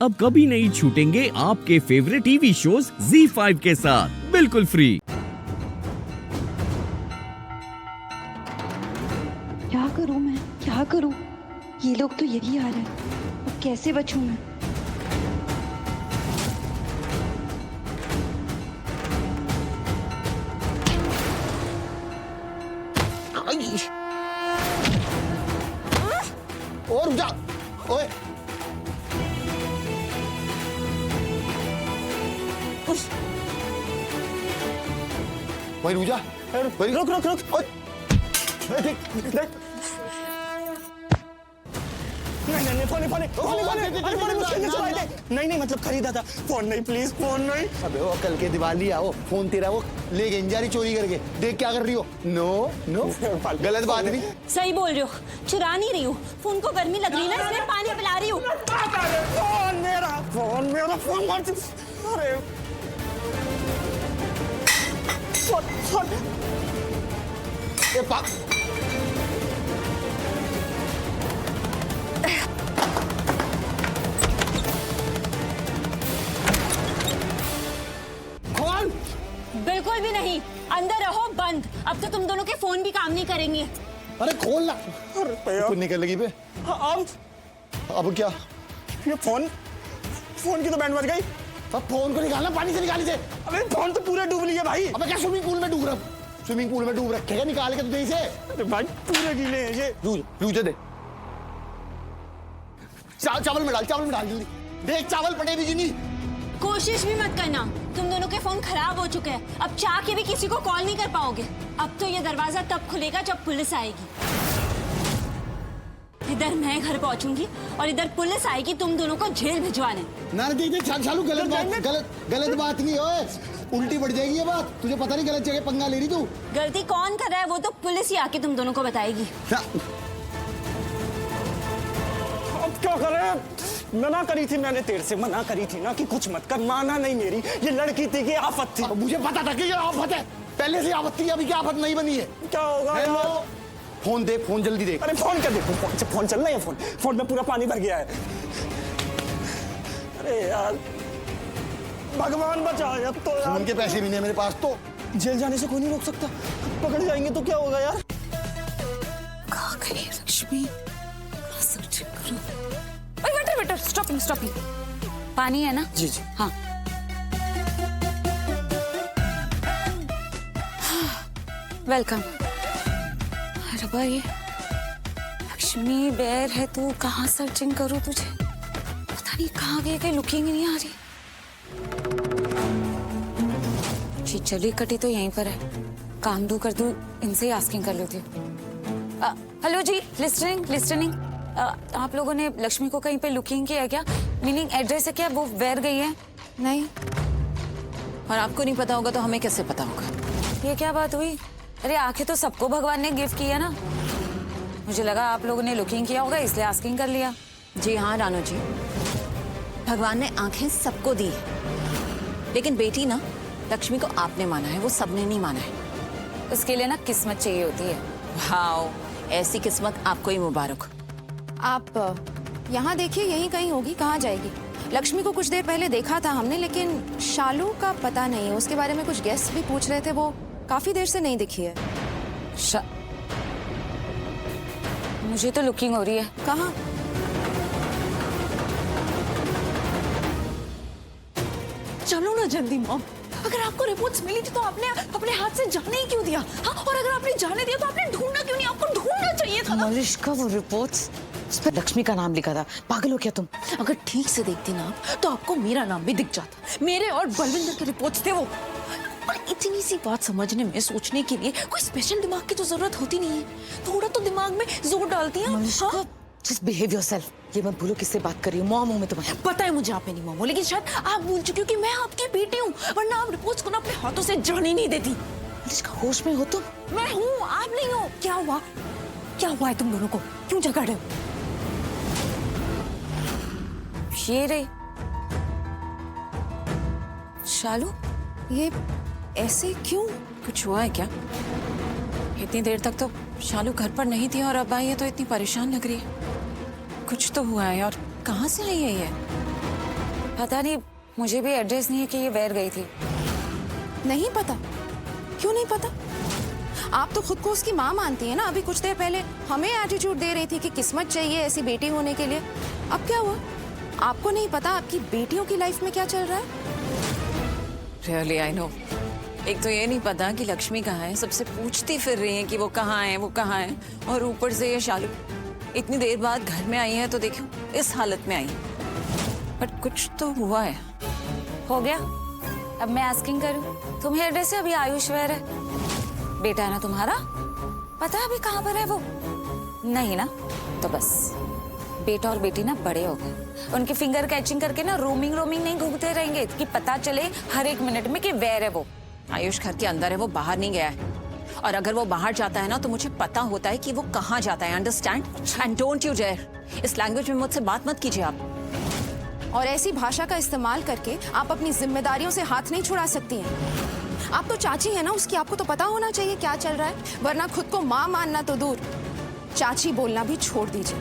अब कभी नहीं छूटेंगे आपके फेवरेट टीवी शोज ZEE5 के साथ बिल्कुल फ्री। क्या करूं मैं, क्या करूं? ये लोग तो यही आ रहे हैं, अब कैसे बचूं मैं? और रुक जा, ओए। वही रुक जा, वही रुक रुक रुक। ओए, देख। नहीं मतलब खरीदा था फोन। नहीं प्लीज फोन नहीं। अबे वो कल के दिवाली आओ, फोन तेरा वो ले गई इंजारी चोरी करके। देख क्या कर रही हो। नो नो गलत बात नहीं। सही बोल रही हो, चुरा नहीं रही हूँ। फोन को गर्मी लग रही है ना, इसलिए पानी पिला रही हूँ। फोन मेरा फोन अरे ये पा खोल। बिल्कुल भी नहीं, अंदर रहो बंद। अब तो तुम दोनों के फोन भी काम नहीं करेंगे। अरे खोल ना। अरे तू निकल लगी पे। अब क्या? ये फोन की तो बैंड बज गई। अब फोन को निकालना पानी से, निकाली से। अबे फोन तो पूरा डूब लिया भाई। अबे क्या स्विमिंग पूल में डूब रहा? स्विमिंग पूल में डूब रखेगा, निकाल के तुझे इसे। अरे भाई पूरे गीले हैं ये। रूजे दे। चावल में डाल जल्दी। देख चावल पड़े भी नहीं। कोशिश भी मत करना, तुम दोनों के फोन खराब हो चुके हैं। अब चाह के भी किसी को कॉल नहीं कर पाओगे। अब तो ये दरवाजा तब खुलेगा जब पुलिस आएगी। इधर मैं घर पहुंचूंगी और इधर पुलिस आएगी तुम दोनों को जेल भिजवाने। ना देख चालू गलत बात नहीं। ओए उल्टी बढ़ जाएगी ये बात। तुझे पता नहीं गलत जगह पंगा ले रही तू। गलती कौन कर रहा है वो तो पुलिस ही आके तुम दोनों को बताएगी। अब क्या करें? मना करी थी मैंने, तेरे से मना करी थी ना कि कुछ मत कर। माना नहीं मेरी। ये लड़की थी कि आफत थी। मुझे पता था कि ये आफत है। पहले से आफत थी, अभी क्या आफत नहीं बनी है। क्या होगा यार? फोन दे, फोन जल्दी दे। अरे फोन कर दे। फोन चल रहा है। फोन में पूरा पानी भर गया है। अरे यार भगवान बचाए। अब तो यार फोन के पैसे भी नहीं है मेरे पास। तो जेल जाने से कोई नहीं रोक सकता। पकड़ जाएंगे तो क्या होगा यार? कहाँ गई लक्ष्मी? Waiter stopping. पानी है ना? जी। हाँ। वेलकम। अरे भाई लक्ष्मी बेर है तू, कहाँ सर्चिंग करूँ तुझे? पता नहीं कहाँ गई, कहीं लुकिंग ही नहीं आ रही। चली कटी तो यहीं पर है। काम दो कर दूं, इनसे ही आस्किंग कर लेती हूँ। हेलो जी, लिस्टनिंग। आप लोगों ने लक्ष्मी को कहीं पे लुकिंग किया है क्या? मीनिंग एड्रेस है क्या? वो वेयर गई है? नहीं। और आपको नहीं पता होगा तो हमें कैसे पता होगा? ये क्या बात हुई? अरे आंखें तो सबको भगवान ने गिफ्ट किया ना। मुझे लगा आप लोगों ने लुकिंग किया होगा इसलिए आस्किंग कर लिया। जी हाँ रानू जी, भगवान ने आंखें सबको दी है, लेकिन बेटी ना लक्ष्मी को आपने माना है, वो सबने नहीं माना है। उसके लिए ना किस्मत चाहिए होती है। वाओ, ऐसी किस्मत आपको ही मुबारक। आप यहाँ देखिए, यहीं कहीं होगी। कहाँ जाएगी? लक्ष्मी को कुछ देर पहले देखा था हमने, लेकिन शालू का पता नहीं है। उसके बारे में कुछ गेस्ट भी पूछ रहे थे, वो काफी देर से नहीं दिखी है। मुझे तो लुकिंग हो रही है। कहाँ? चलो ना जल्दी मॉम। अगर आपको रिपोर्ट्स मिली थी तो आपने अपने हाथ से जाने ही क्यों दिया? हाँ, और अगर आपने जाने दिया तो आपने ढूंढना क्यों नहीं? आपको ढूंढना चाहिए था ना। मलिश्का, वो रिपोर्ट्स उस पर लक्ष्मी का नाम लिखा था। पागल हो क्या तुम? अगर ठीक से देखती ना आप तो आपको मेरा नाम भी दिख जाता। मेरे और बलविंदर के रिपोर्ट्स थे वो। और इतनी सी बात समझने में, सोचने के लिए कोई स्पेशल दिमाग की तो जरूरत होती नहीं है। थोड़ा तो दिमाग में जोर डालती हैं। हाँ? Just behave yourself। ये मत भूलो किससे बात कर रही हूँ। मॉम हूँ मैं तुम्हारी। पता है मुझे आप मेरी मॉम हो, लेकिन शायद आप भूल चुकी हो कि मैं आपकी बेटी हूँ, वरना आप रिपोर्ट्स को ना अपने हाथों से जाने नहीं देती। मलिश्का, होश में हो तुम? मैं हूँ, आप नहीं हो। क्या हुआ है तुम दोनों को? क्यों झगड़ रहे हो? ये रे शालू, ये ऐसे क्यों? कुछ हुआ है क्या? इतनी देर तक तो शालू घर पर नहीं थी और अब आई है तो इतनी परेशान लग रही है। कुछ तो हुआ है। और कहाँ से आई है ये? पता नहीं, मुझे भी एड्रेस नहीं है कि ये वेयर गई थी। नहीं पता? क्यों नहीं पता? आप तो खुद को उसकी माँ मानती है ना। अभी कुछ देर पहले हमें एटीट्यूड दे रही थी कि किस्मत चाहिए ऐसी बेटी होने के लिए। अब क्या हुआ? आपको नहीं पता आपकी बेटियों की लाइफ में क्या चल रहा है? Really I know. एक तो ये नहीं पता कि लक्ष्मी कहाँ है, सबसे पूछती फिर रही है कि वो कहाँ है, वो कहाँ है, और ऊपर से ये शालू इतनी देर बाद घर में आई है तो देखो इस हालत में आई है। बट कुछ तो हुआ है। हो गया? अब मैं आस्किंग करूं, तुम्हें एड्रेस है? अभी आयुष वेयर है, बेटा है ना तुम्हारा? पता है अभी कहाँ पर है वो? नहीं ना? तो बस बेटा और बेटी ना बड़े हो गए, उनकी फिंगर कैचिंग करके ना रोमिंग नहीं घूमते रहेंगे कि पता चले हर एक मिनट में कि वेयर है वो। आयुष घर के अंदर है, वो बाहर नहीं गया है। और अगर वो बाहर जाता है ना तो मुझे पता होता है कि वो कहाँ जाता है। Understand? And don't you dare इस लैंग्वेज में मुझसे बात मत कीजिए आप। और ऐसी भाषा का इस्तेमाल करके आप अपनी जिम्मेदारियों से हाथ नहीं छुड़ा सकती हैं। आप तो चाची है ना उसकी, आपको तो पता होना चाहिए क्या चल रहा है, वरना खुद को माँ मानना तो दूर, चाची बोलना भी छोड़ दीजिए,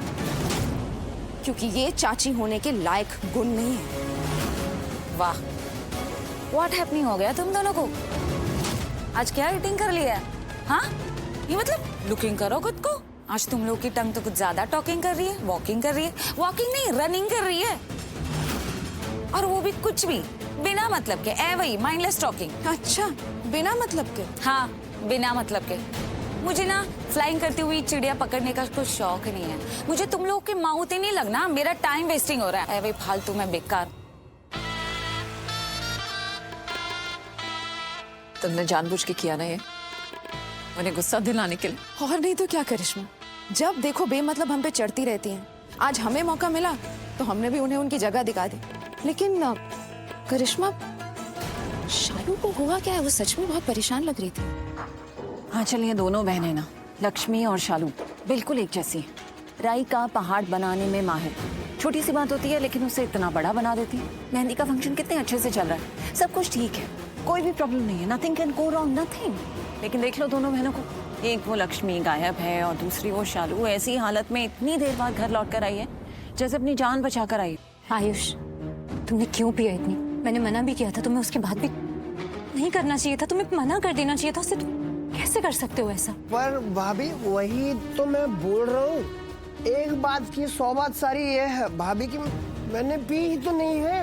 क्योंकि ये चाची होने के लायक गुण नहीं है। वाह, व्हाट हैपनिंग हो गया तुम दोनों को? आज क्या ईटिंग कर लिया है? हाँ, ये मतलब लुकिंग करो खुद को। आज तुम लोग की टंग तो कुछ ज्यादा टॉकिंग कर रही है, वॉकिंग कर रही है, वॉकिंग नहीं रनिंग कर रही है, और वो भी कुछ भी बिना मतलब के, वही माइंडलेस टॉकिंग। अच्छा, बिना मतलब के? हाँ, बिना मतलब के। मुझे ना फ्लाइंग करती हुई चिड़िया पकड़ने का कुछ शौक नहीं है। मुझे तुम लोग के माउथ ही नहीं लगना, मेरा टाइम वेस्टिंग हो रहा है। भाई फालतू में बेकार। तुमने जानबूझ के किया ना ये, उन्हें गुस्सा दिलाने के लिए। और नहीं तो क्या करिश्मा, जब देखो बेमतलब हम पे चढ़ती रहती हैं। आज हमें मौका मिला तो हमने भी उन्हें उनकी जगह दिखा दी। लेकिन करिश्मा, शालू को हुआ क्या है? वो सच में बहुत परेशान लग रही थी। हाँ चलिए, दोनों बहनें ना, लक्ष्मी और शालू बिल्कुल एक जैसी हैं। राई का पहाड़ बनाने में माहिर। छोटी सी बात होती है लेकिन उसे इतना बड़ा बना देती है। मेहंदी का फंक्शन कितने अच्छे से चल रहा है, सब कुछ ठीक है, कोई भी प्रॉब्लम नहीं है, nothing can go wrong, nothing. लेकिन देख लो दोनों बहनों को, एक वो लक्ष्मी गायब है और दूसरी वो शालू ऐसी हालत में इतनी देर बाद घर लौट कर आई है जैसे अपनी जान बचा कर आई। आयुष, तुमने क्यों पिया इतनी? मैंने मना भी किया था, तुम्हें उसके बाद भी नहीं करना चाहिए था, तुम्हें मना कर देना चाहिए था उससे। तुम कैसे कर सकते हो ऐसा? पर भाभी वही तो मैं बोल रहा हूँ, एक बात की 100 बात सारी ये है भाभी कि मैंने पी ही तो नहीं है।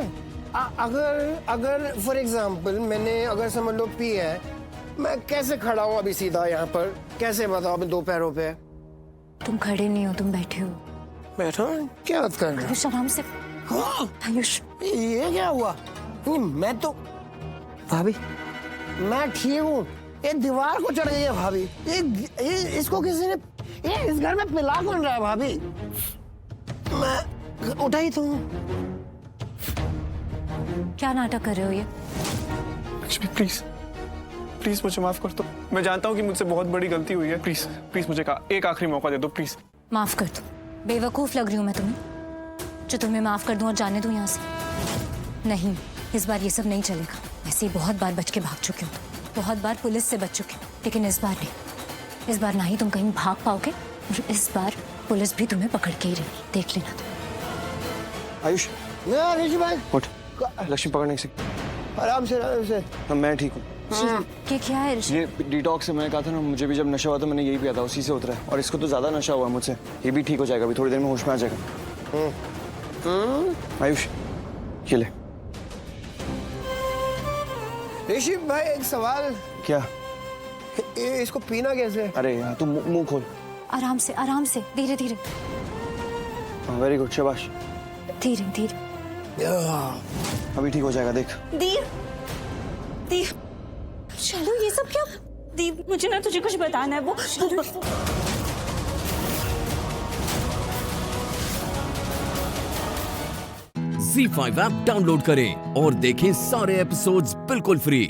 अगर फॉर एग्जाम्पल मैंने अगर समझ लो पी है, मैं कैसे खड़ा हूँ अभी सीधा यहाँ पर, कैसे बताओ अभी 2 पैरों पे? तुम खड़े नहीं हो, तुम बैठे हो। बैठा? क्या बात कर रहे हो? आयुष आराम से। हाँ, आयुष, ये क्या हुआ? नहीं, मैं तो भाभी मैं ठीक हूँ, ये दीवार को चढ़ गई है भाभी। ये इसको किसी ने, ये इस घर में पिला कौन रहा है भाभी? मैं उठा ही तो हूँ। क्या नाटक कर रहे हो ये? लक्ष्मी प्लीज प्लीज मुझे माफ कर दो। मैं जानता हूँ कि मुझसे बहुत बड़ी गलती हुई है। प्लीज प्लीज मुझे एक आखिरी मौका दे दो प्लीज। माफ कर दो। बेवकूफ लग रही हूँ मैं तुम्हें, जो तुम्हें माफ कर दूं और जाने दूं यहाँ से? नहीं, इस बार ये सब नहीं चलेगा। ऐसे ही बहुत बार बच के भाग चुके हो, बहुत बार पुलिस से बच चुके हो, लेकिन इस बार नहीं। इस बार ना ही तुम कहीं भाग पाओगे, और इस बार पुलिस भी तुम्हें पकड़ के ही रहेगी, देख लेना तुम। आयुष, ऋषि भाई उठ, लक्ष्मी पकड़ नहीं सकती। आराम से। मैं ठीक हूँ। ये क्या है ऋषि? ये डिटॉक्स से मैंने कहा था ना, मुझे भी जब नशा हुआ था मैंने यही पिया था, उसी से उतरा है। और इसको तो ज्यादा नशा हुआ मुझसे, ये भी ठीक हो जाएगा, अभी थोड़ी देर में होश में आ जाएगा। आयुष ये ले। ऋषि भाई एक सवाल। क्या? इसको पीना कैसे? अरे यहाँ तू मुंह खोल। आराम से, धीरे धीरे। वेरी गुड, शाबाश। धीरे। अभी ठीक हो जाएगा, देख। दीप, शालू ये सब क्या? दीप, मुझे ना तुझे कुछ बताना है। वो ZEE5 ऐप डाउनलोड करें और देखें सारे एपिसोड्स बिल्कुल फ्री।